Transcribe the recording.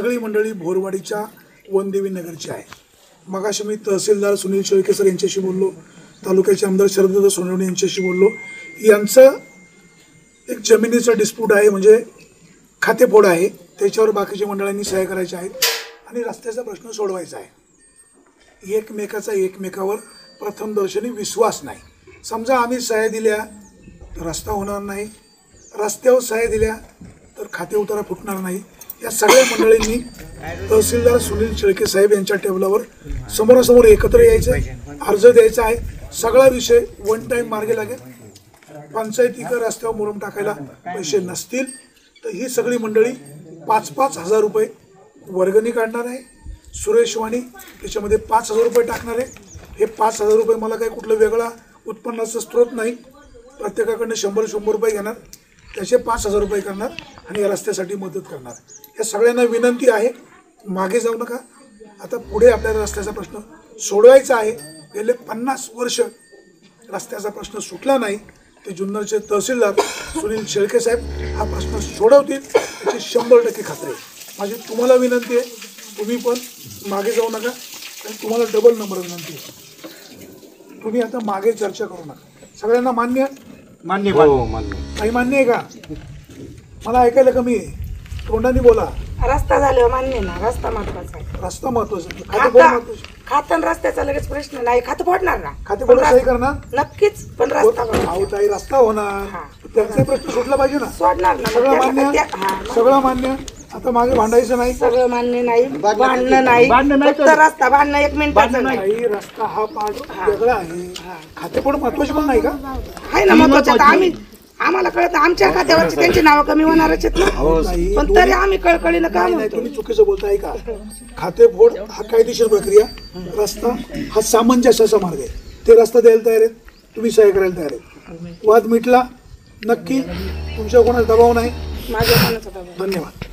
सगळी मंडळी भोरवाडीच्या वनदेवी नगरची आहे। मगाशी मी तहसीलदार सुनील शेळके सर यांच्याशी बोललो, तालुक्याचे आमदार शरद सोनवणे यांच्याशी बोललो। यांचं एक जमिनीचा डिस्प्यूट आहे, म्हणजे खातेफोड आहे, त्याच्यावर बाकीच्या मंडळांनी सह्या करायच्या आहेत आणि रस्त्याचा प्रश्न सोडवायचा आहे। एकमेकाचा एकमेकावर प्रथम दर्शनी विश्वास नाही। समजा आम्ही सह्या दिल्या तर रस्ता होणार नाही, रस्त्यावर सह्या दिल्या तर खाते उतारा फुटणार नाही। या सगळ्या मंडळींनी तहसीलदार सुनील शेळके साहेब यांच्या टेबलावर समोरासमोर एकत्र यायचं, अर्ज द्यायचा आहे। सगळा विषय वन टाइम मार्गी लागेल। पंचायतीकर रस्त्यावर मुरुम टाकायला पैसे नसतील तर ही सगळी मंडळी 5-5 हजार रुपये वर्गणी काढणार आहे। सुरेश वाणी त्याच्यामध्ये 5,000 रुपये टाकणार आहे। हे 5,000 रुपये मला काही कुठलं वेगळा उत्पन्नाचा स्रोत नाही, प्रत्येकाकडनं 100-100 रुपये घेणार, त्याचे 5,000 रुपये करणार आणि या रस्त्यासाठी मदत करणार। या सगळ्यांना विनंती आहे, मागे जाऊ नका। आता पुढे आपल्याला रस्त्याचा प्रश्न सोडवायचा आहे। गेले 50 वर्ष रस्त्याचा प्रश्न सुटला नाही, ते जुन्नरचे तहसीलदार सुनील शेळके साहेब हा प्रश्न सोडवतील याची 100% खात्री आहे। माझी तुम्हाला विनंती आहे, तुम्ही पण मागे जाऊ नका आणि तुम्हाला डबल नंबर विनंती आहे, तुम्ही आता मागे चर्चा करू नका। सगळ्यांना मान्य मान्य काही मान्य आहे का? मला ऐकायला कमी आहे, तोंडाने बोला। रस्ता झाल्यावर मान्य ना, रस्ता महत्वाचा आहे। रस्ता महत्वाचा आहे, खातं रस्त्याचा लगेच प्रश्न नाही, खातं फोडणार ना, खाते फोडून सही करणार नक्कीच, पण रस्ता अहो ताई रस्ता होणार, त्याचा प्रश्न सुटला पाहिजे ना। सोडणार ना, सगळं मान्य, सगळं मान्य। आता मागे भांडायचं नाही, सगळं मान्य नाही, भांडणं नाही, फक्त रस्ता भांडणं 1 मिनिटाचं नाही। रस्ता हा पार्ट वेगळा आहे, खाते पण महत्वाचे पण नाही का? आहे ना महत्वाचं। आम्ही आम्हाला कळत आमच्या खात्यावरची त्यांची नावं कमी होणारच आहेत ना, पण तरी आम्ही कळकळीनं काम नाही, तुम्ही चुकीचं बोलताय का? खातेफोड हा कायदेशीर प्रक्रिया, रस्ता हा सामंजस्याचा मार्ग आहे। ते रस्ता द्यायला तयार आहेत, तुम्ही सह्या करायला तयार आहेत, वाद मिटला नक्की, तुमच्या कोणाचा दबाव नाही। माझ्या मनाचा दबाव। धन्यवाद।